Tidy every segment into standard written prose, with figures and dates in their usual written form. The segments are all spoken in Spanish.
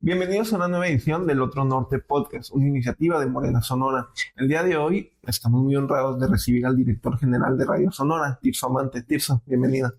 Bienvenidos a una nueva edición del Otro Norte Podcast, una iniciativa de Morena Sonora. El día de hoy estamos muy honrados de recibir al director general de Radio Sonora, Tirso Amante. Tirso, bienvenida.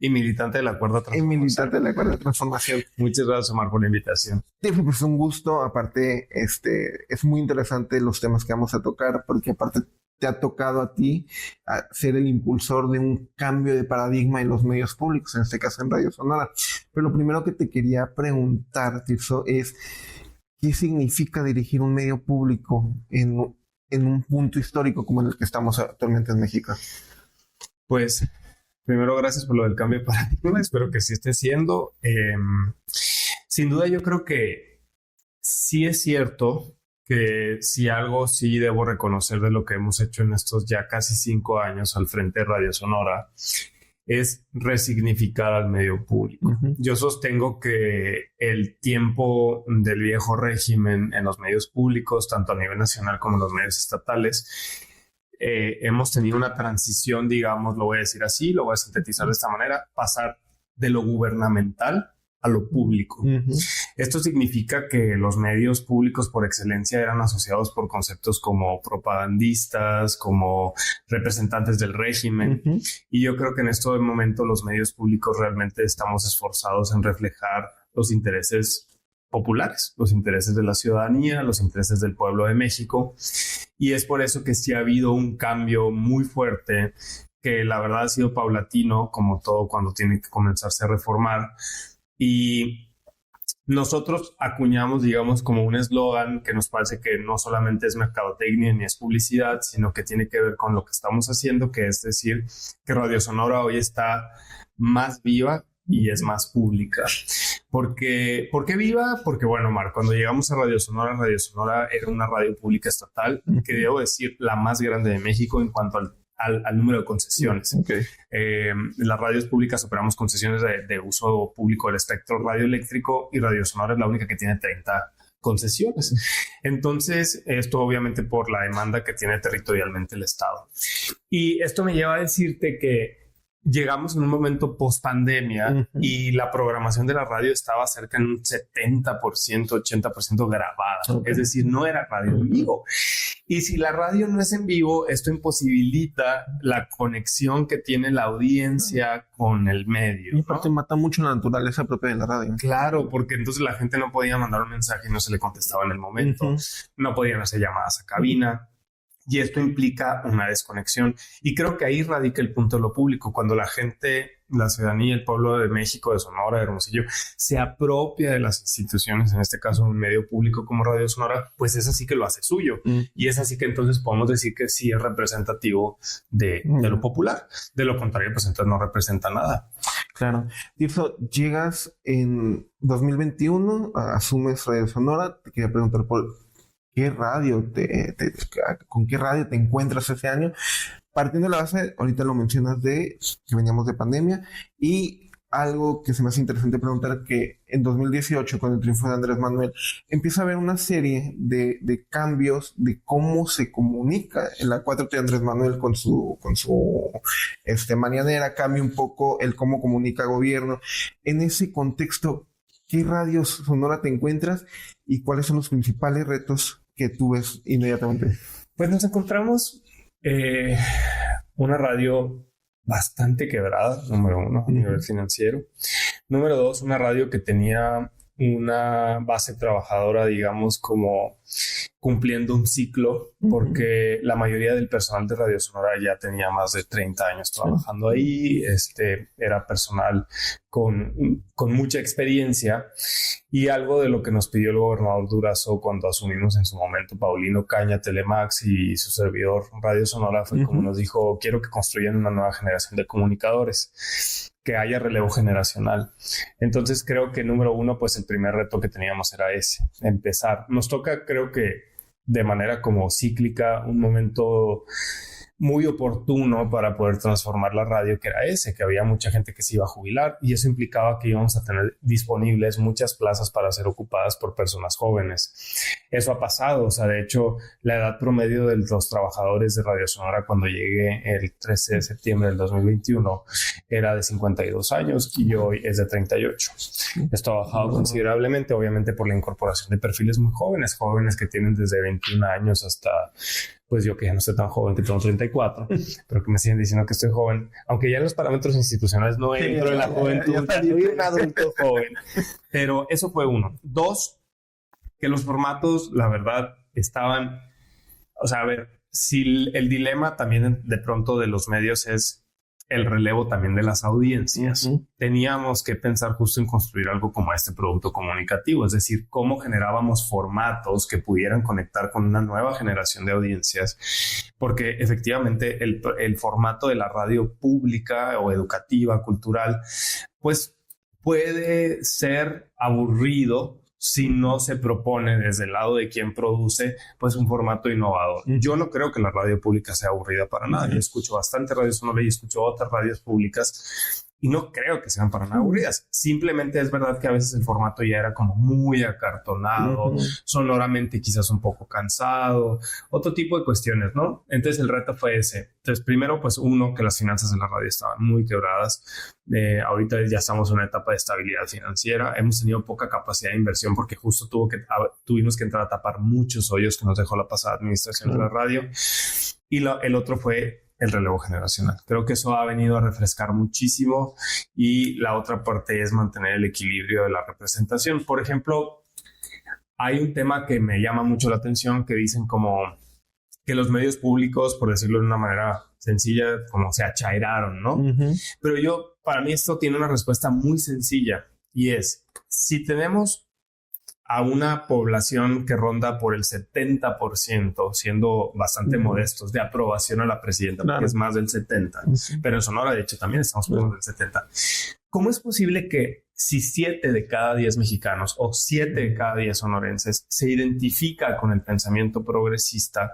Y militante de la Cuarta Transformación. Muchas gracias, Omar, por la invitación. Sí, pues un gusto. Aparte, es muy interesante los temas que vamos a tocar, porque aparte te ha tocado a ti ser el impulsor de un cambio de paradigma en los medios públicos, en este caso en Radio Sonora. Pero lo primero que te quería preguntar, Tirso, es ¿qué significa dirigir un medio público en un punto histórico como en el que estamos actualmente en México? Pues primero, gracias por lo del cambio de paradigma. Espero que sí esté siendo. Sin duda, yo creo que sí es cierto que si algo sí debo reconocer de lo que hemos hecho en estos ya casi 5 años al frente de Radio Sonora es resignificar al medio público. Uh-huh. Yo sostengo que el tiempo del viejo régimen en los medios públicos, tanto a nivel nacional como en los medios estatales, hemos tenido una transición, digamos, lo voy a decir así, lo voy a sintetizar de esta manera, pasar de lo gubernamental a lo público. Uh-huh. Esto significa que los medios públicos por excelencia eran asociados por conceptos como propagandistas, como representantes del régimen. Uh-huh. Y yo creo que en este momento los medios públicos realmente estamos esforzados en reflejar los intereses populares, los intereses de la ciudadanía, los intereses del pueblo de México. Y es por eso que sí ha habido un cambio muy fuerte, que la verdad ha sido paulatino, como todo cuando tiene que comenzarse a reformar. Y nosotros acuñamos, digamos, como un eslogan que nos parece que no solamente es mercadotecnia ni es publicidad, sino que tiene que ver con lo que estamos haciendo, que es decir, que Radio Sonora hoy está más viva y es más pública. ¿Por qué viva? Porque, bueno, Omar, cuando llegamos a Radio Sonora era una radio pública estatal, que debo decir la más grande de México en cuanto al número de concesiones. Okay. Las radios públicas operamos concesiones de uso público del espectro radioeléctrico y Radio Sonora es la única que tiene 30 concesiones. Entonces, esto obviamente por la demanda que tiene territorialmente el Estado. Y esto me lleva a decirte que llegamos en un momento post pandemia uh-huh. y la programación de la radio estaba cerca en un 70%, 80% grabada. Okay. Es decir, no era radio en vivo. Y si la radio no es en vivo, esto imposibilita la conexión que tiene la audiencia con el medio. Y aparte, ¿no? Mata mucho la naturaleza propia de la radio. Claro, porque entonces la gente no podía mandar un mensaje y no se le contestaba en el momento. Uh-huh. No podían hacer llamadas a cabina. Y esto implica una desconexión. Y creo que ahí radica el punto de lo público. Cuando la gente, la ciudadanía, el pueblo de México, de Sonora, de Hermosillo, se apropia de las instituciones, en este caso un medio público como Radio Sonora, pues es así que lo hace suyo. Y es así que entonces podemos decir que sí es representativo de lo popular. De lo contrario, pues entonces no representa nada. Claro. Tirso, llegas en 2021, asumes Radio Sonora. Te quería preguntar ¿qué radio con qué radio te encuentras ese año? Partiendo de la base, ahorita lo mencionas de que veníamos de pandemia, y algo que se me hace interesante preguntar, que en 2018, con el triunfo de Andrés Manuel, empieza a haber una serie de cambios de cómo se comunica en la 4T de Andrés Manuel con su mañanera, cambia un poco el cómo comunica gobierno. En ese contexto, ¿qué radio Sonora te encuentras y cuáles son los principales retos que tú ves inmediatamente? Pues nos encontramos una radio bastante quebrada, número 1, a nivel financiero. Número 2, una radio que tenía una base trabajadora, digamos, como cumpliendo un ciclo, porque la mayoría del personal de Radio Sonora ya tenía más de 30 años trabajando ahí. Era personal con mucha experiencia, y algo de lo que nos pidió el gobernador Durazo cuando asumimos en su momento Paulino Caña, Telemax y su servidor Radio Sonora fue como nos dijo: quiero que construyan una nueva generación de comunicadores, que haya relevo generacional. Entonces creo que número 1, pues el primer reto que teníamos era ese, empezar. Nos toca, creo que de manera como cíclica, un momento muy oportuno para poder transformar la radio, que era que había mucha gente que se iba a jubilar y eso implicaba que íbamos a tener disponibles muchas plazas para ser ocupadas por personas jóvenes. Eso ha pasado, o sea, de hecho, la edad promedio de los trabajadores de Radio Sonora cuando llegué el 13 de septiembre del 2021 era de 52 años y hoy es de 38. Esto ha bajado considerablemente, obviamente por la incorporación de perfiles muy jóvenes que tienen desde 21 años hasta... pues yo que ya no estoy tan joven, que tengo 34, pero que me siguen diciendo que estoy joven, aunque ya en los parámetros institucionales no entro en la juventud, soy un adulto joven. Pero eso fue uno. Dos, que los formatos, la verdad, estaban... O sea, a ver, si el dilema también de pronto de los medios es el relevo también de las audiencias. Teníamos que pensar justo en construir algo como este producto comunicativo, es decir, cómo generábamos formatos que pudieran conectar con una nueva generación de audiencias, porque efectivamente el formato de la radio pública o educativa, cultural, pues puede ser aburrido si no se propone desde el lado de quien produce, pues un formato innovador. Yo no creo que la radio pública sea aburrida para nada. Yo escucho bastante Radio Sonora y escucho otras radios públicas y no creo que sean para nada aburridas. Simplemente es verdad que a veces el formato ya era como muy acartonado, sonoramente quizás un poco cansado, otro tipo de cuestiones, ¿no? Entonces el reto fue ese. Entonces primero, pues uno, que las finanzas de la radio estaban muy quebradas. Ahorita ya estamos en una etapa de estabilidad financiera. Hemos tenido poca capacidad de inversión porque justo tuvimos que entrar a tapar muchos hoyos que nos dejó la pasada administración de la radio. Y el otro fue el relevo generacional. Creo que eso ha venido a refrescar muchísimo y la otra parte es mantener el equilibrio de la representación. Por ejemplo, hay un tema que me llama mucho la atención que dicen como que los medios públicos, por decirlo de una manera sencilla, como se achairaron, ¿no? Pero para mí esto tiene una respuesta muy sencilla y es, si tenemos a una población que ronda por el 70%, siendo bastante modestos, de aprobación a la presidenta, porque es más del 70%, pero en Sonora, de hecho, también estamos por del 70%. ¿Cómo es posible que si 7 de cada 10 mexicanos o 7 de cada 10 sonorenses se identifica con el pensamiento progresista,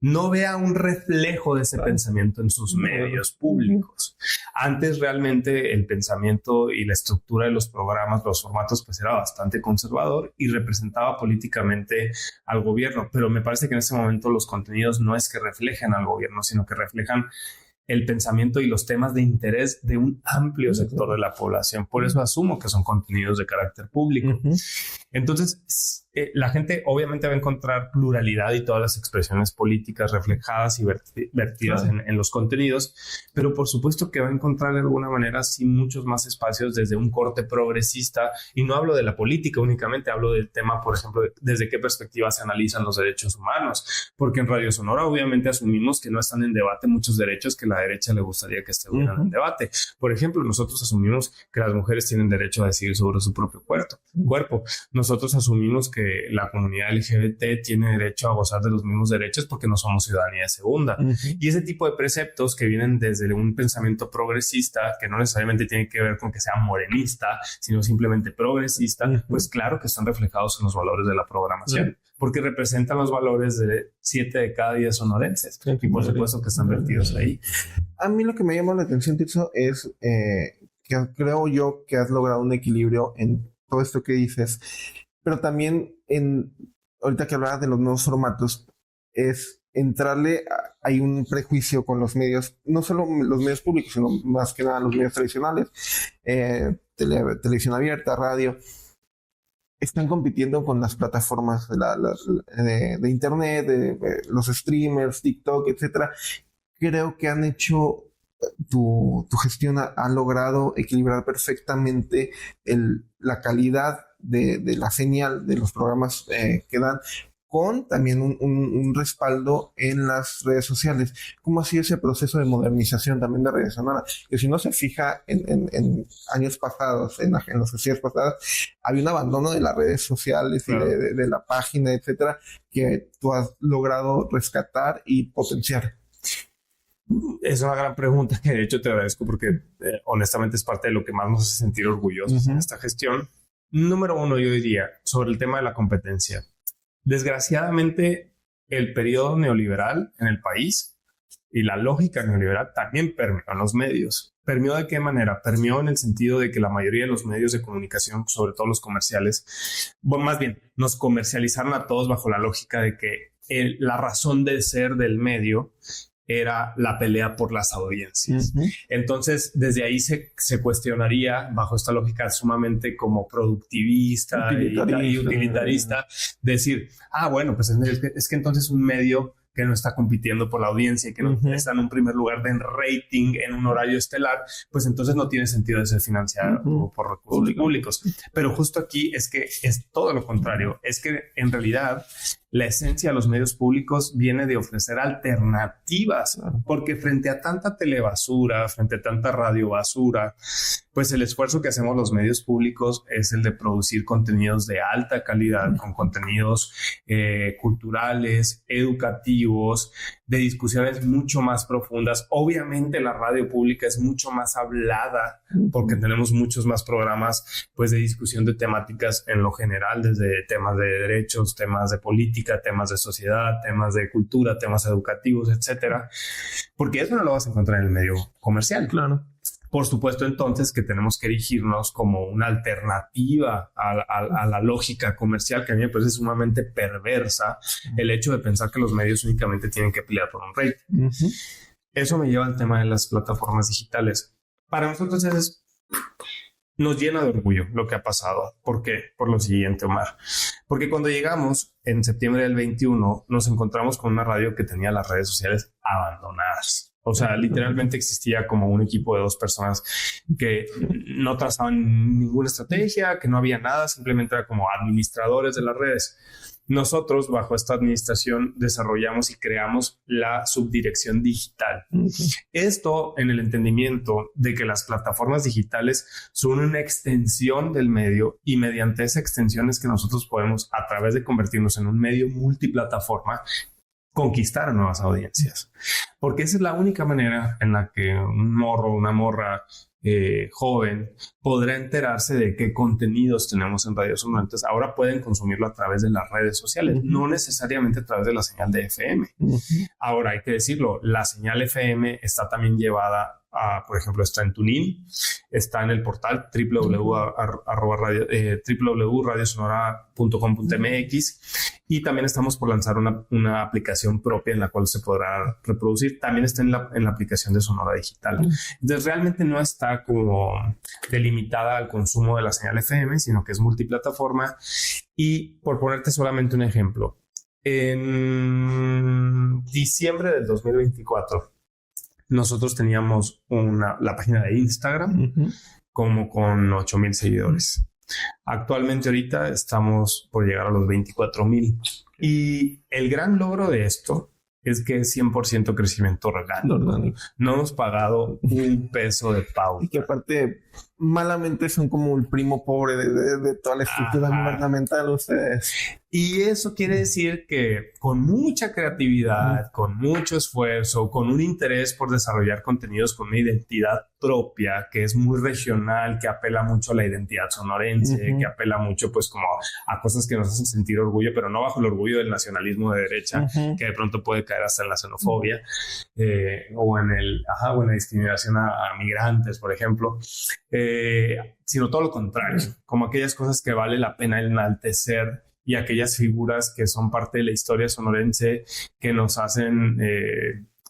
no vea un reflejo de ese pensamiento en sus medios públicos? Antes realmente el pensamiento y la estructura de los programas, los formatos, pues era bastante conservador y representaba políticamente al gobierno. Pero me parece que en este momento los contenidos no es que reflejen al gobierno, sino que reflejan el pensamiento y los temas de interés de un amplio sector de la población. Por eso asumo que son contenidos de carácter público. Entonces, la gente obviamente va a encontrar pluralidad y todas las expresiones políticas reflejadas y vertidas en los contenidos, pero por supuesto que va a encontrar de alguna manera sí muchos más espacios desde un corte progresista, y no hablo de la política únicamente, hablo del tema, por ejemplo, desde qué perspectiva se analizan los derechos humanos, porque en Radio Sonora obviamente asumimos que no están en debate muchos derechos que la derecha le gustaría que estuvieran en debate. Por ejemplo, nosotros asumimos que las mujeres tienen derecho a decidir sobre su propio cuerpo. Nosotros asumimos que la comunidad LGBT tiene derecho a gozar de los mismos derechos porque no somos ciudadanía de segunda. Y ese tipo de preceptos que vienen desde un pensamiento progresista, que no necesariamente tiene que ver con que sea morenista, sino simplemente progresista, pues claro que están reflejados en los valores de la programación, porque representan los valores de 7 de cada 10 sonorenses. Y por supuesto que están vertidos ahí. A mí lo que me llama la atención, Tirso, es que creo yo que has logrado un equilibrio en todo esto que dices, pero también ahorita que hablabas de los nuevos formatos, es entrarle, hay un prejuicio con los medios, no solo los medios públicos, sino más que nada los medios tradicionales, televisión abierta, radio, están compitiendo con las plataformas de internet, de los streamers, TikTok, etcétera. Creo que han hecho, tu gestión ha logrado equilibrar perfectamente la calidad de la señal de los programas que dan, con también un respaldo en las redes sociales. ¿Cómo ha sido ese proceso de modernización también de Radio Sonora? Que si uno se fija en años pasados, en las sesiones pasadas, había un abandono de las redes sociales y de la página, etcétera, que tú has logrado rescatar y potenciar. Es una gran pregunta que de hecho te agradezco porque honestamente es parte de lo que más nos hace sentir orgullosos en esta gestión. Número uno, yo diría, sobre el tema de la competencia. Desgraciadamente, el periodo neoliberal en el país y la lógica neoliberal también permeó en los medios. ¿Permeó de qué manera? Permeó en el sentido de que la mayoría de los medios de comunicación, sobre todo los comerciales, bueno, más bien, nos comercializaron a todos bajo la lógica de que la razón de ser del medio era la pelea por las audiencias. Entonces, desde ahí se cuestionaría, bajo esta lógica sumamente como productivista y utilitarista, decir, bueno, pues es que entonces un medio que no está compitiendo por la audiencia y que no está en un primer lugar de rating en un horario estelar, pues entonces no tiene sentido de ser financiado por recursos públicos. Pero justo aquí es que es todo lo contrario. Es que en realidad la esencia de los medios públicos viene de ofrecer alternativas, porque frente a tanta telebasura, frente a tanta radiobasura, pues el esfuerzo que hacemos los medios públicos es el de producir contenidos de alta calidad, con contenidos culturales, educativos, de discusiones mucho más profundas. Obviamente la radio pública es mucho más hablada porque tenemos muchos más programas pues de discusión de temáticas en lo general, desde temas de derechos, temas de política, temas de sociedad, temas de cultura, temas educativos, etcétera. Porque eso no lo vas a encontrar en el medio comercial. Claro. Por supuesto, entonces, que tenemos que erigirnos como una alternativa a la lógica comercial, que a mí me parece sumamente perversa el hecho de pensar que los medios únicamente tienen que pelear por un rating. Eso me lleva al tema de las plataformas digitales. Para nosotros nos llena de orgullo lo que ha pasado. ¿Por qué? Por lo siguiente, Omar. Porque cuando llegamos en septiembre del 21, nos encontramos con una radio que tenía las redes sociales abandonadas. O sea, literalmente existía como un equipo de 2 personas que no trazaban ninguna estrategia, que no había nada, simplemente era como administradores de las redes. Nosotros, bajo esta administración, desarrollamos y creamos la subdirección digital. Esto en el entendimiento de que las plataformas digitales son una extensión del medio y mediante esa extensión es que nosotros podemos, a través de convertirnos en un medio multiplataforma, conquistar a nuevas audiencias. Porque esa es la única manera en la que un morro, una morra joven podrá enterarse de qué contenidos tenemos en Radio Sonora. Entonces ahora pueden consumirlo a través de las redes sociales, no necesariamente a través de la señal de FM. Ahora hay que decirlo, la señal FM está también llevada por ejemplo, está en TuneIn, está en el portal www.radiosonora.com.mx y también estamos por lanzar una aplicación propia en la cual se podrá reproducir. También está en la aplicación de Sonora Digital. Entonces realmente no está como delimitada al consumo de la señal FM, sino que es multiplataforma. Y por ponerte solamente un ejemplo, en diciembre del 2024 nosotros teníamos la página de Instagram como con 8,000 seguidores. Actualmente ahorita estamos por llegar a los 24,000. Y el gran logro de esto es que es 100% crecimiento orgánico. No hemos pagado un peso de pauta. Y que aparte, malamente son como el primo pobre de toda la estructura gubernamental ustedes. Y eso quiere decir que con mucha creatividad, con mucho esfuerzo, con un interés por desarrollar contenidos con una identidad propia, que es muy regional, que apela mucho a la identidad sonorense, que apela mucho pues como a cosas que nos hacen sentir orgullo, pero no bajo el orgullo del nacionalismo de derecha, que de pronto puede caer hasta en la xenofobia o en la discriminación a migrantes, por ejemplo. Sino todo lo contrario, como aquellas cosas que vale la pena enaltecer y aquellas figuras que son parte de la historia sonorense que nos hacen,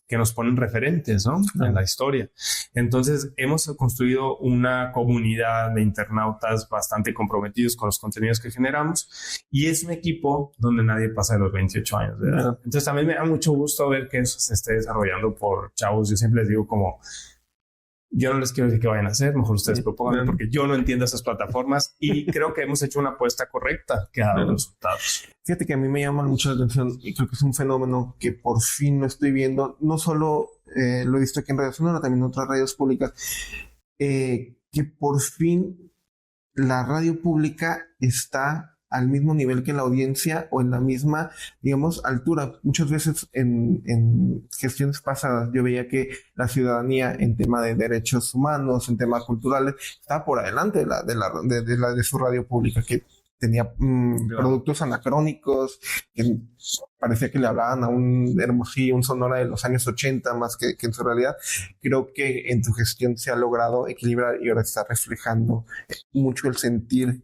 que nos ponen referentes, ¿no? En la historia. Entonces hemos construido una comunidad de internautas bastante comprometidos con los contenidos que generamos y es un equipo donde nadie pasa de los 28 años de edad. Entonces también me da mucho gusto ver que eso se esté desarrollando por chavos. Yo siempre les digo como, yo no les quiero decir qué vayan a hacer, mejor ustedes propongan, porque yo no entiendo esas plataformas y creo que hemos hecho una apuesta correcta que ha dado resultados. Fíjate que a mí me llama mucho la atención y creo que es un fenómeno que por fin lo estoy viendo. No solo lo he visto aquí en Radio Sonora, también en otras radios públicas, que por fin la radio pública está al mismo nivel que la audiencia o en la misma, digamos, altura. Muchas veces en gestiones pasadas yo veía que la ciudadanía en tema de derechos humanos, en temas culturales, estaba por adelante de su radio pública, que tenía productos anacrónicos, que parecía que le hablaban a un Hermosillo, un Sonora de los años 80 más que en su realidad. Creo que en tu gestión se ha logrado equilibrar y ahora está reflejando mucho el sentir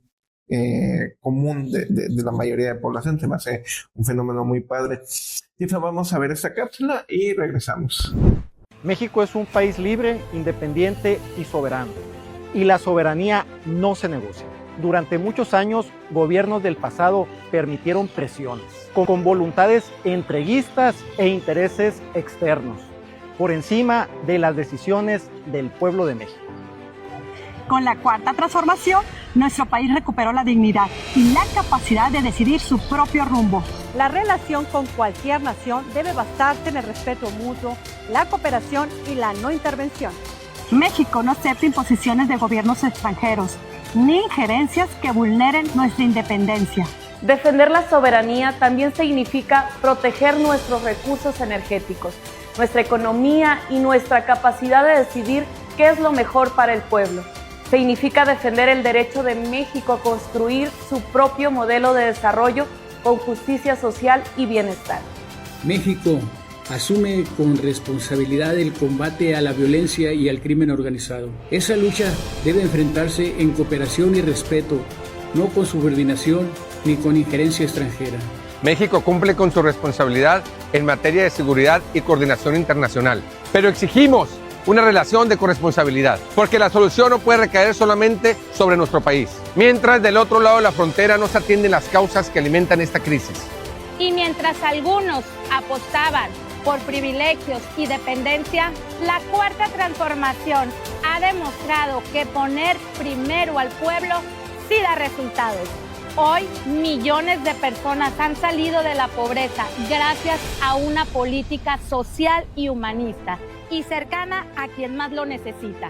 común de la mayoría de población. Se me hace un fenómeno muy padre. Y vamos a ver esta cápsula y regresamos. México es un país libre, independiente y soberano. Y la soberanía no se negocia. Durante muchos años, gobiernos del pasado permitieron presiones, con voluntades entreguistas e intereses externos, por encima de las decisiones del pueblo de México. Con la Cuarta Transformación, nuestro país recuperó la dignidad y la capacidad de decidir su propio rumbo. La relación con cualquier nación debe basarse en el respeto mutuo, la cooperación y la no intervención. México no acepta imposiciones de gobiernos extranjeros, ni injerencias que vulneren nuestra independencia. Defender la soberanía también significa proteger nuestros recursos energéticos, nuestra economía y nuestra capacidad de decidir qué es lo mejor para el pueblo. Significa defender el derecho de México a construir su propio modelo de desarrollo con justicia social y bienestar. México asume con responsabilidad el combate a la violencia y al crimen organizado. Esa lucha debe enfrentarse en cooperación y respeto, no con subordinación ni con injerencia extranjera. México cumple con su responsabilidad en materia de seguridad y coordinación internacional, pero exigimos una relación de corresponsabilidad, porque la solución no puede recaer solamente sobre nuestro país, mientras del otro lado de la frontera no se atienden las causas que alimentan esta crisis. Y mientras algunos apostaban por privilegios y dependencia, la Cuarta Transformación ha demostrado que poner primero al pueblo sí da resultados. Hoy, millones de personas han salido de la pobreza gracias a una política social y humanista y cercana a quien más lo necesita.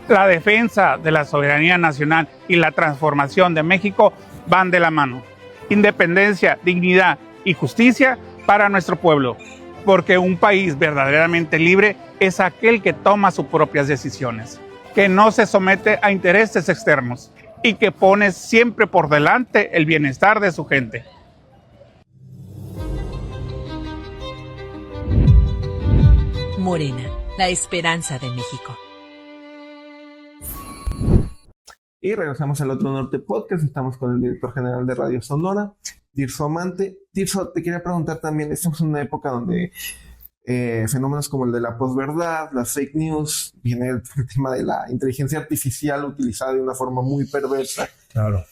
La defensa de la soberanía nacional y la transformación de México van de la mano. Independencia, dignidad y justicia para nuestro pueblo. Porque un país verdaderamente libre es aquel que toma sus propias decisiones, que no se somete a intereses externos y que pone siempre por delante el bienestar de su gente. Morena, la esperanza de México. Y regresamos al Otro Norte Podcast. Estamos con el director general de Radio Sonora, Tirso Amante. Tirso, te quería preguntar también, estamos en una época donde fenómenos como el de la posverdad, las fake news, viene el tema de la inteligencia artificial utilizada de una forma muy perversa. Claro.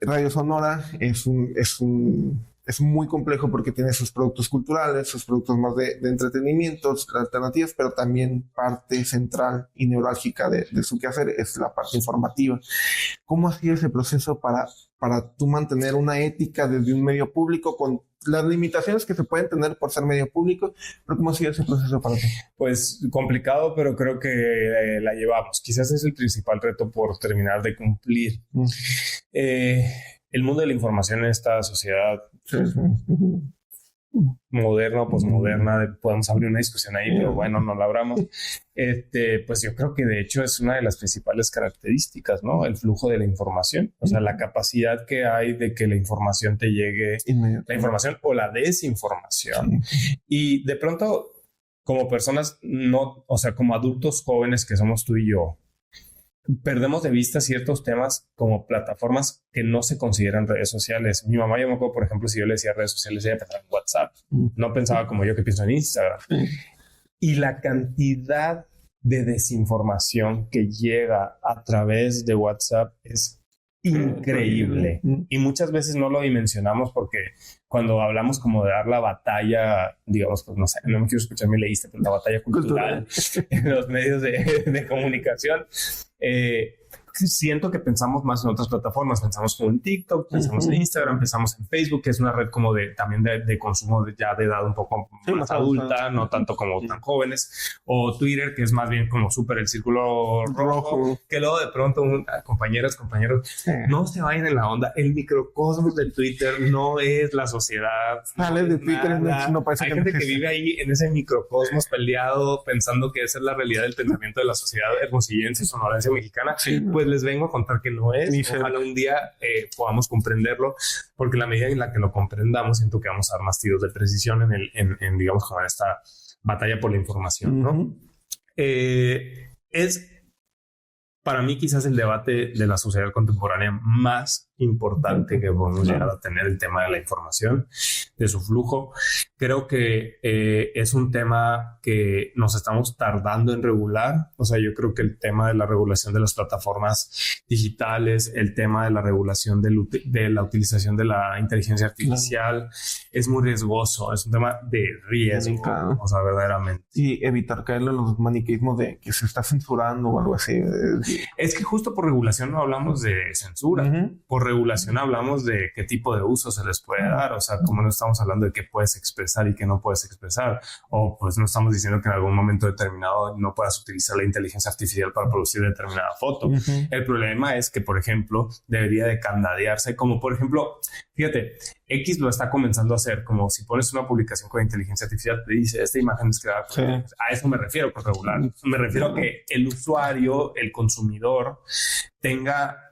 Radio Sonora es muy complejo porque tiene sus productos culturales, sus productos más de entretenimiento, alternativas, pero también parte central y neurálgica de su quehacer es la parte informativa. ¿Cómo ha sido ese proceso para tú mantener una ética desde un medio público con las limitaciones que se pueden tener por ser medio público? ¿Pero cómo ha sido ese proceso para ti? Pues complicado, pero creo que la llevamos. Quizás es el principal reto por terminar de cumplir. El mundo de la información en esta sociedad moderna o posmoderna, podemos abrir una discusión ahí, pero bueno, no la abramos. Pues yo creo que de hecho es una de las principales características, ¿no? El flujo de la información, o sea, la capacidad que hay de que la información te llegue, la información o la desinformación. Y de pronto, como personas, no, o sea, como adultos jóvenes que somos tú y yo, perdemos de vista ciertos temas como plataformas que no se consideran redes sociales. Mi mamá, yo me acuerdo, por ejemplo, si yo le decía redes sociales, ella pensaba en WhatsApp. No pensaba como yo que pienso en Instagram. Y la cantidad de desinformación que llega a través de WhatsApp es increíble. Y muchas veces no lo dimensionamos porque cuando hablamos como de dar la batalla, digamos, pues no sé, no me quiero escuchar, me leíste, pero la batalla cultural en los medios de comunicación, siento que pensamos más en otras plataformas, pensamos como en TikTok, pensamos en Instagram, pensamos en Facebook, que es una red como también de consumo ya de edad un poco más adulta, no tanto como tan jóvenes, o Twitter, que es más bien como súper el círculo rojo, que luego de pronto compañeros, no se vayan en la onda, el microcosmos de Twitter no es la sociedad. Sale de Twitter, no parece. Hay gente que vive ahí en ese microcosmos peleado, pensando que esa es la realidad del pensamiento de la sociedad hermosillense, sonorense, mexicana. Pues pues les vengo a contar que no es. Ojalá un día podamos comprenderlo, porque la medida en la que lo comprendamos, siento que vamos a dar más tiros de precisión en digamos, como en esta batalla por la información, ¿no? Es para mí quizás el debate de la sociedad contemporánea más importante que podemos llegar a tener, el tema de la información, de su flujo. Creo que es un tema que nos estamos tardando en regular. O sea, yo creo que el tema de la regulación de las plataformas digitales, el tema de la regulación de la utilización de la inteligencia artificial es muy riesgoso. Es un tema de riesgo, o sea, verdaderamente. Y evitar caer en los maniqueísmos de que se está censurando o algo así. Es que justo por regulación no hablamos de censura. Por regulación hablamos de qué tipo de uso se les puede dar. O sea, como no estamos hablando de qué puedes expresar y qué no puedes expresar. O pues no estamos diciendo que en algún momento determinado no puedas utilizar la inteligencia artificial para producir determinada foto. El problema es que, por ejemplo, debería de candadearse, como por ejemplo, fíjate, X lo está comenzando a hacer, como si pones una publicación con inteligencia artificial, te dice, esta imagen es creada. A eso me refiero con regular. Me refiero a que el usuario, el consumidor, tenga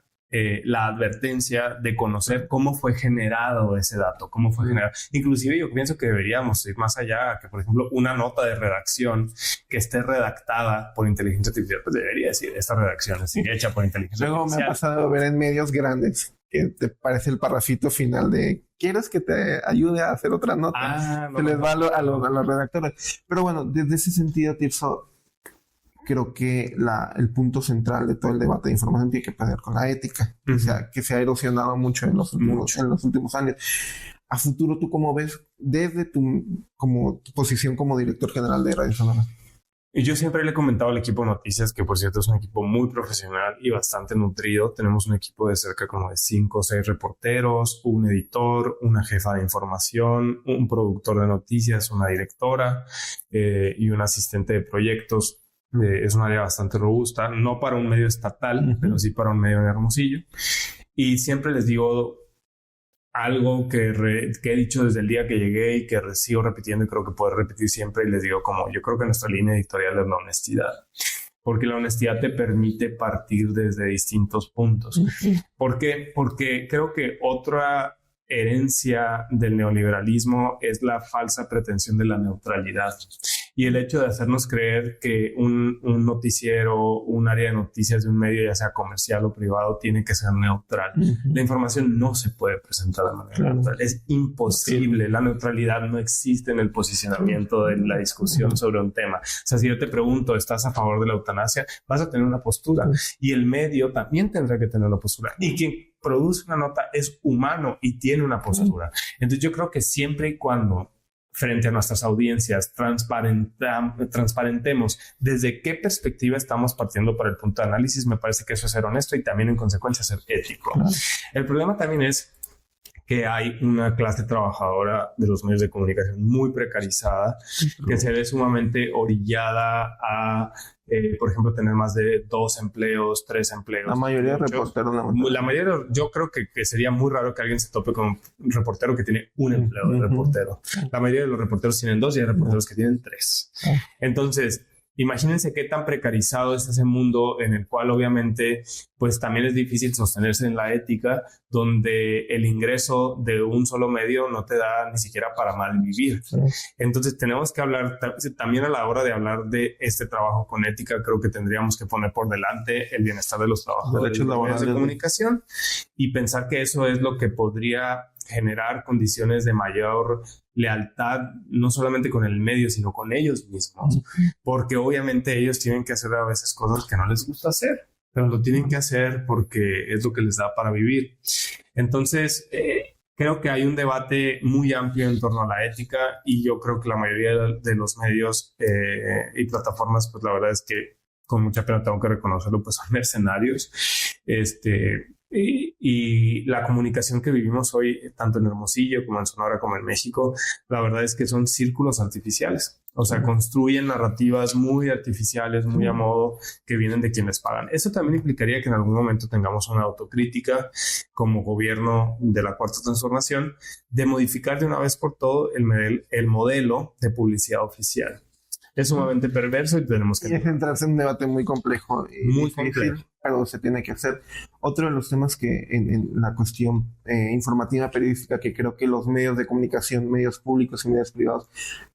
la advertencia de conocer cómo fue generado ese dato, cómo fue generado. Inclusive yo pienso que deberíamos ir más allá, que por ejemplo una nota de redacción que esté redactada por inteligencia artificial, pues debería decir, esta redacción es hecha por inteligencia artificial. Luego me ha pasado a ver en medios grandes que te parece el parrafito final de ¿quieres que te ayude a hacer otra nota? Se les va a los redactores. Pero bueno, desde ese sentido, Tirso, creo que el punto central de todo el debate de información tiene que ver con la ética, que se ha erosionado mucho en los últimos años. A futuro, ¿tú cómo ves desde tu posición como director general de Radio Sonora? Y yo siempre le he comentado al equipo de noticias, que por cierto es un equipo muy profesional y bastante nutrido. Tenemos un equipo de cerca como de 5 o 6 reporteros, un editor, una jefa de información, un productor de noticias, una directora y un asistente de proyectos. Es un área bastante robusta, no para un medio estatal, pero sí para un medio en Hermosillo. Y siempre les digo algo que he dicho desde el día que llegué y que sigo repitiendo y creo que puedo repetir siempre, y les digo como yo creo que nuestra línea editorial es la honestidad. Porque la honestidad te permite partir desde distintos puntos. ¿Por qué? Porque creo que otra herencia del neoliberalismo es la falsa pretensión de la neutralidad. Y el hecho de hacernos creer que un noticiero, un área de noticias de un medio, ya sea comercial o privado, tiene que ser neutral. La información no se puede presentar de manera neutral. Es imposible. La neutralidad no existe en el posicionamiento de la discusión sobre un tema. O sea, si yo te pregunto, ¿estás a favor de la eutanasia? Vas a tener una postura. Y el medio también tendrá que tener una postura. Y quien produce una nota es humano y tiene una postura. Entonces yo creo que siempre y cuando frente a nuestras audiencias transparentemos desde qué perspectiva estamos partiendo para el punto de análisis, me parece que eso es ser honesto y también en consecuencia ser ético. El problema también es que hay una clase trabajadora de los medios de comunicación muy precarizada, que se ve sumamente orillada a, por ejemplo, tener más de 2 empleos, 3 empleos. La mayoría de reporteros. La mayoría, yo creo que sería muy raro que alguien se tope con un reportero que tiene un empleo de reportero. La mayoría de los reporteros tienen 2 y hay reporteros que tienen 3. Entonces, imagínense qué tan precarizado es ese mundo en el cual obviamente pues también es difícil sostenerse en la ética, donde el ingreso de un solo medio no te da ni siquiera para malvivir. Entonces tenemos que hablar también a la hora de hablar de este trabajo con ética. Creo que tendríamos que poner por delante el bienestar de los trabajadores de los medios de comunicación y pensar que eso es lo que podría generar condiciones de mayor lealtad, no solamente con el medio, sino con ellos mismos, porque obviamente ellos tienen que hacer a veces cosas que no les gusta hacer, pero lo tienen que hacer porque es lo que les da para vivir. Entonces, creo que hay un debate muy amplio en torno a la ética y yo creo que la mayoría de los medios y plataformas, pues la verdad es que con mucha pena tengo que reconocerlo, pues son mercenarios. Y la comunicación que vivimos hoy, tanto en Hermosillo como en Sonora como en México, la verdad es que son círculos artificiales. O sea, construyen narrativas muy artificiales, muy a modo, que vienen de quienes pagan. Eso también implicaría que en algún momento tengamos una autocrítica como gobierno de la Cuarta Transformación de modificar de una vez por todo el modelo de publicidad oficial. Es sumamente perverso y tenemos que... Y es entrarse en un debate muy complejo. Muy complejo. pero se tiene que hacer. Otro de los temas que en la cuestión informativa periodística, que creo que los medios de comunicación, medios públicos y medios privados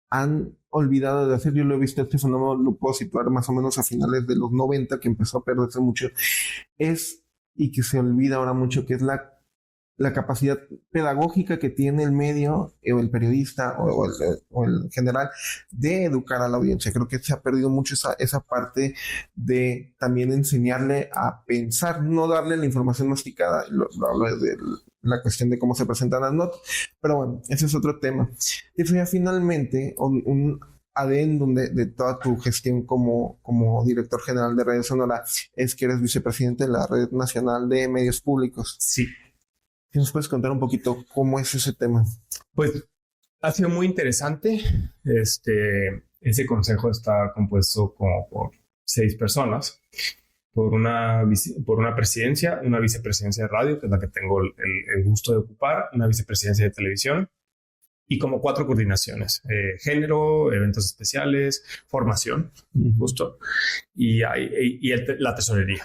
han olvidado de hacer, yo lo he visto, este fenómeno lo puedo situar más o menos a finales de los 90, que empezó a perderse mucho, y que se olvida ahora mucho, que es la capacidad pedagógica que tiene el medio o el periodista o el general de educar a la audiencia. Creo que se ha perdido mucho esa parte de también enseñarle a pensar, no darle la información masticada. Lo hablo de la cuestión de cómo se presentan las notas, pero bueno, ese es otro tema. Y ya finalmente un adendum de toda tu gestión como director general de Radio Sonora es que eres vicepresidente de la Red Nacional de Medios Públicos. Sí. ¿Si nos puedes contar un poquito cómo es ese tema? Pues ha sido muy interesante. Ese consejo está compuesto como por 6 personas, por una presidencia, una vicepresidencia de radio, que es la que tengo el gusto de ocupar, una vicepresidencia de televisión y como 4 coordinaciones: género, eventos especiales, formación, justo, y la tesorería.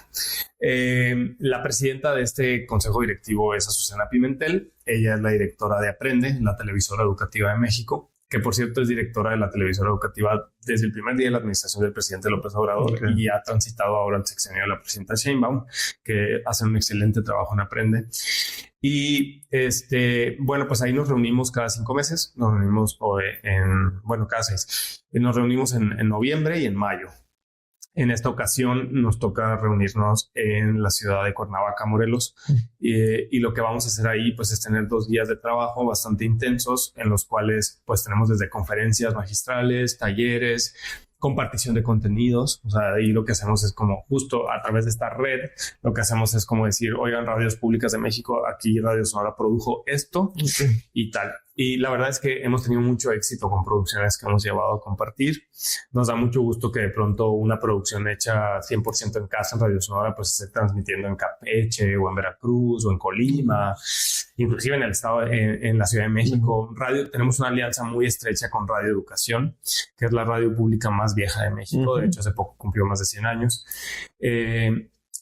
La presidenta de este consejo directivo es Azucena Pimentel. Ella es la directora de Aprende, la televisora educativa de México, que por cierto es directora de la televisora educativa desde el primer día de la administración del presidente López Obrador, y ha transitado ahora el sexenio de la presidenta Sheinbaum, que hace un excelente trabajo en Aprende. Y bueno, pues ahí nos reunimos cada 5 meses, nos reunimos cada 6, nos reunimos en noviembre y en mayo. En esta ocasión nos toca reunirnos en la ciudad de Cuernavaca, Morelos, y lo que vamos a hacer ahí pues es tener 2 días de trabajo bastante intensos, en los cuales pues tenemos desde conferencias magistrales, talleres, compartición de contenidos. O sea, ahí lo que hacemos es como justo a través de esta red, lo que hacemos es como decir, oigan, radios públicas de México, aquí Radio Sonora produjo esto y tal. Y la verdad es que hemos tenido mucho éxito con producciones que hemos llevado a compartir. Nos da mucho gusto que de pronto una producción hecha 100% en casa en Radio Sonora pues se esté transmitiendo en Campeche o en Veracruz o en Colima, inclusive en el estado, en la Ciudad de México. Tenemos una alianza muy estrecha con Radio Educación, que es la radio pública más vieja de México. De hecho, hace poco cumplió más de 100 años.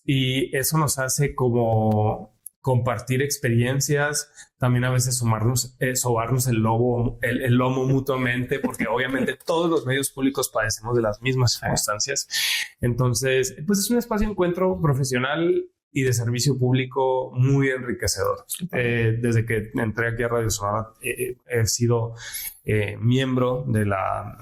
Y eso nos hace como compartir experiencias, también a veces sobarnos el lomo mutuamente, porque obviamente todos los medios públicos padecemos de las mismas circunstancias. Entonces, pues es un espacio de encuentro profesional y de servicio público muy enriquecedor. Desde que entré aquí a Radio Sonora he sido miembro de la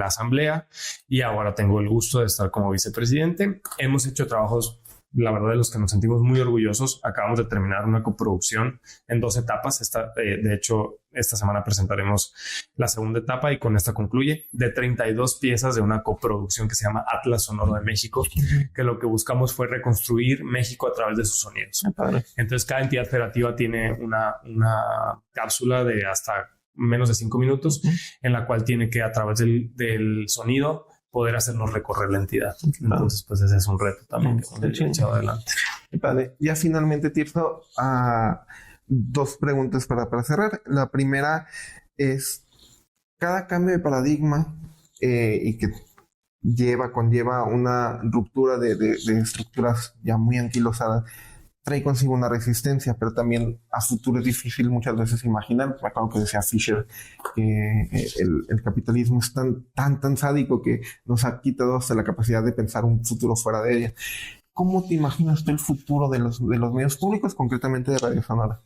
asamblea, y ahora tengo el gusto de estar como vicepresidente. Hemos hecho trabajos, la verdad, de los que nos sentimos muy orgullosos. Acabamos de terminar una coproducción en 2 etapas. De hecho, esta semana presentaremos la segunda etapa, y con esta concluye, de 32 piezas de una coproducción que se llama Atlas Sonoro de México, que lo que buscamos fue reconstruir México a través de sus sonidos. Entonces, cada entidad federativa tiene una cápsula de hasta menos de 5 minutos, en la cual tiene que, a través del sonido, poder hacernos recorrer la entidad. Entonces, pues ese es un reto también que hemos echado adelante. Padre. Ya finalmente, Tirso, 2 preguntas para cerrar. La primera es, cada cambio de paradigma y que conlleva una ruptura de estructuras ya muy anquilosadas, trae consigo una resistencia, pero también a futuro es difícil muchas veces imaginar. Me acuerdo que decía Fisher que el capitalismo es tan sádico que nos ha quitado hasta la capacidad de pensar un futuro fuera de ella. ¿Cómo te imaginas tú el futuro de los medios públicos, concretamente de Radio Sonora?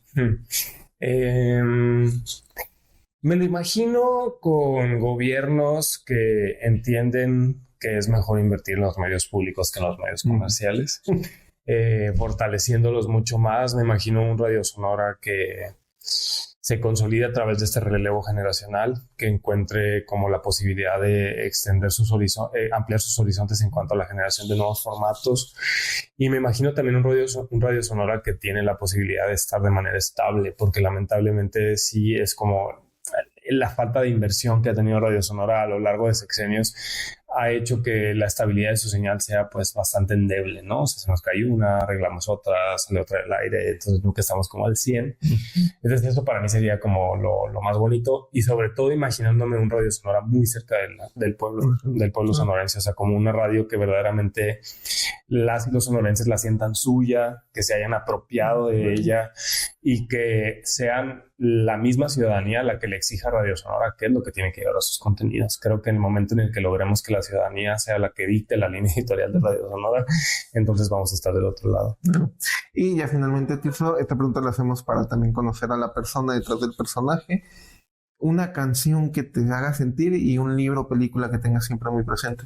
Me lo imagino con gobiernos que entienden que es mejor invertir en los medios públicos que en los medios comerciales. Fortaleciéndolos mucho más. Me imagino un Radio Sonora que se consolide a través de este relevo generacional, que encuentre como la posibilidad de extender ampliar sus horizontes en cuanto a la generación de nuevos formatos. Y me imagino también un Radio Sonora que tiene la posibilidad de estar de manera estable, porque lamentablemente sí es como la falta de inversión que ha tenido Radio Sonora a lo largo de sexenios ha hecho que la estabilidad de su señal sea pues bastante endeble, ¿no? O sea, se nos cae una, arreglamos otra, sale otra del aire, entonces nunca estamos como al 100. Entonces eso para mí sería como lo más bonito, y sobre todo imaginándome un Radio Sonora muy cerca del pueblo sonorense, o sea, como una radio que verdaderamente las y los sonorenses la sientan suya, que se hayan apropiado de ella y que sean la misma ciudadanía la que le exija a Radio Sonora qué es lo que tiene que llevar a sus contenidos. Creo que en el momento en el que logremos que la ciudadanía sea la que dicte la línea editorial de Radio Sonora, entonces vamos a estar del otro lado. Y ya finalmente, Tirso, esta pregunta la hacemos para también conocer a la persona detrás del personaje. Una canción que te haga sentir y un libro o película que tengas siempre muy presente.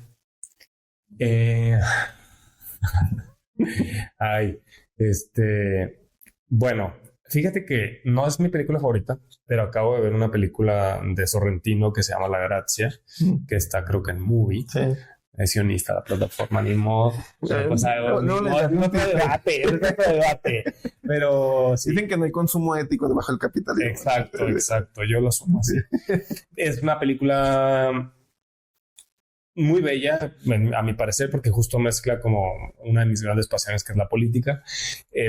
Bueno, fíjate que no es mi película favorita, pero acabo de ver una película de Sorrentino que se llama La Grazia, que está creo que en Movie. Sí. Es sionista la plataforma, ni modo. No te debate. Pero sí. Dicen que no hay consumo ético debajo del capitalismo. Exacto. Yo lo asumo así. Es una película muy bella, a mi parecer, porque justo mezcla como una de mis grandes pasiones, que es la política,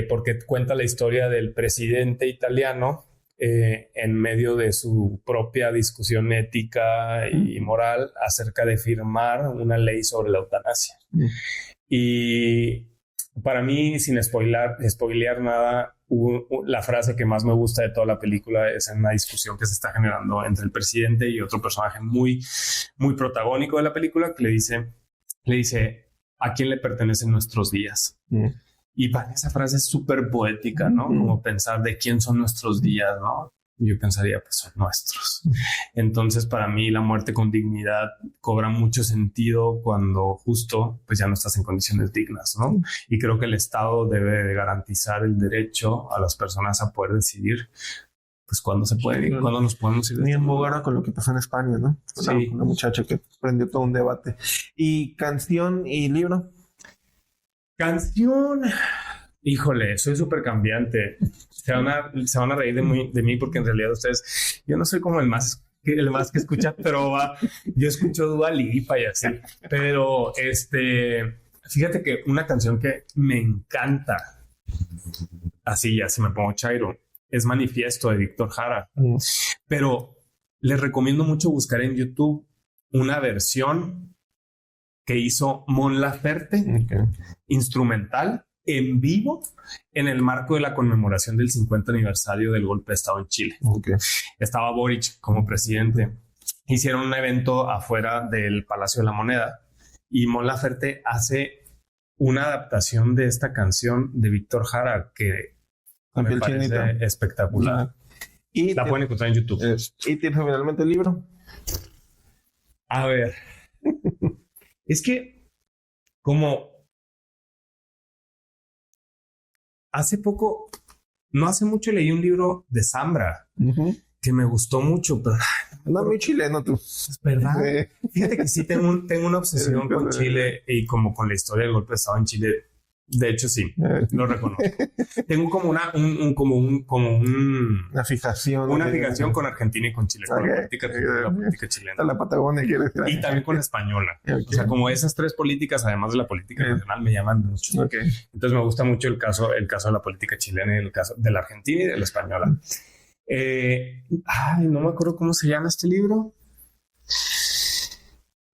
porque cuenta la historia del presidente italiano en medio de su propia discusión ética y moral acerca de firmar una ley sobre la eutanasia. Y para mí, sin spoilear nada, la frase que más me gusta de toda la película es en una discusión que se está generando entre el presidente y otro personaje muy, muy protagónico de la película, que le dice ¿a quién le pertenecen nuestros días? Y para esa frase es súper poética, ¿no? Como pensar de quién son nuestros días, ¿no? Yo pensaría, pues son nuestros. Entonces, para mí, la muerte con dignidad cobra mucho sentido cuando justo, pues ya no estás en condiciones dignas, ¿no? Y creo que el Estado debe de garantizar el derecho a las personas a poder decidir, pues cuándo se puede ir, cuándo nos podemos ir. Ni en Bogotá con lo que pasó en España, ¿no? Sí. Una muchacha que prendió todo un debate. ¿Y canción y libro? Canción... Híjole, soy súper cambiante. Se van a reír de mí porque en realidad ustedes... Yo no soy como el más que escucha, pero yo escucho Dua Lipa y así. Pero fíjate que una canción que me encanta, así ya se me pongo chairo, es Manifiesto de Víctor Jara. Pero les recomiendo mucho buscar en YouTube una versión que hizo Mon Laferte, instrumental, en vivo, en el marco de la conmemoración del 50 aniversario del golpe de Estado en Chile. Estaba Boric como presidente. Hicieron un evento afuera del Palacio de la Moneda y Mon Laferte hace una adaptación de esta canción de Víctor Jara que me parece espectacular. Y la pueden encontrar en YouTube. ¿Y tienes finalmente el libro? A ver. Es que como no hace mucho leí un libro de Zambra que me gustó mucho, pero no, muy chileno tú. Es verdad. Fíjate que sí tengo una obsesión con Chile y como con la historia del golpe de Estado en Chile. De hecho, sí, lo reconozco. Tengo como una fijación. Una fijación con Argentina y con Chile, con la política chilena. La Patagonia, quiere decir. Y también con la española. O sea, como esas tres políticas, además de la política nacional, me llaman mucho. Entonces me gusta mucho el caso de la política chilena y el caso de la Argentina y de la española. No me acuerdo cómo se llama este libro.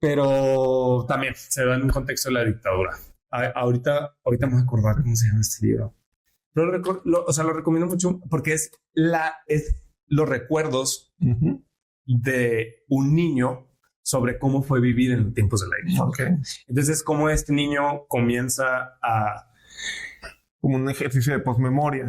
Pero también se da en un contexto de la dictadura. Ahorita me voy a acordar cómo se llama este libro. Pero lo recomiendo mucho porque es los recuerdos de un niño sobre cómo fue vivir en tiempos de la dictadura. Entonces, cómo este niño comienza a... Como un ejercicio de posmemoria.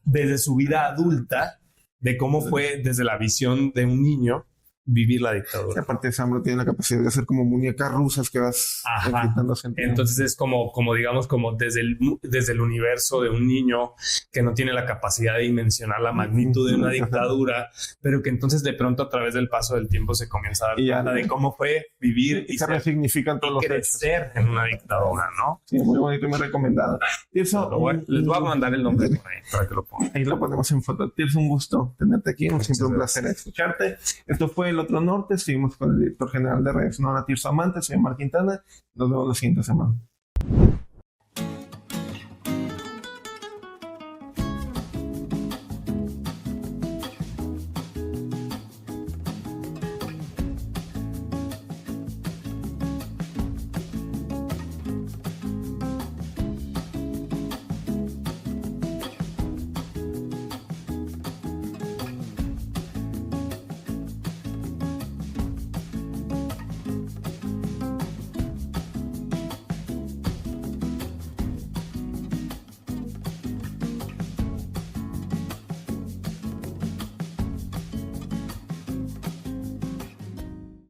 Desde su vida adulta, de cómo fue desde la visión de un niño vivir la dictadura. Y aparte Zambra tiene la capacidad de hacer como muñecas rusas que vas quitando sentido. Entonces es como digamos, como desde el universo de un niño que no tiene la capacidad de dimensionar la magnitud de una dictadura, pero que entonces de pronto a través del paso del tiempo se comienza a dar cuenta de cómo fue vivir y se resignifican todos los crecer en una dictadura, ¿no? Sí, muy bonito y muy recomendado. Tirso, les voy a mandar el nombre por ahí para que lo pongan. Ahí lo ponemos en foto. Tirso, un gusto tenerte aquí. Siempre un placer escucharte. Esto fue otro norte. Seguimos con el director general de Radio Sonora, Tirso Amante. Soy Omar Quintana. Nos vemos la siguiente semana.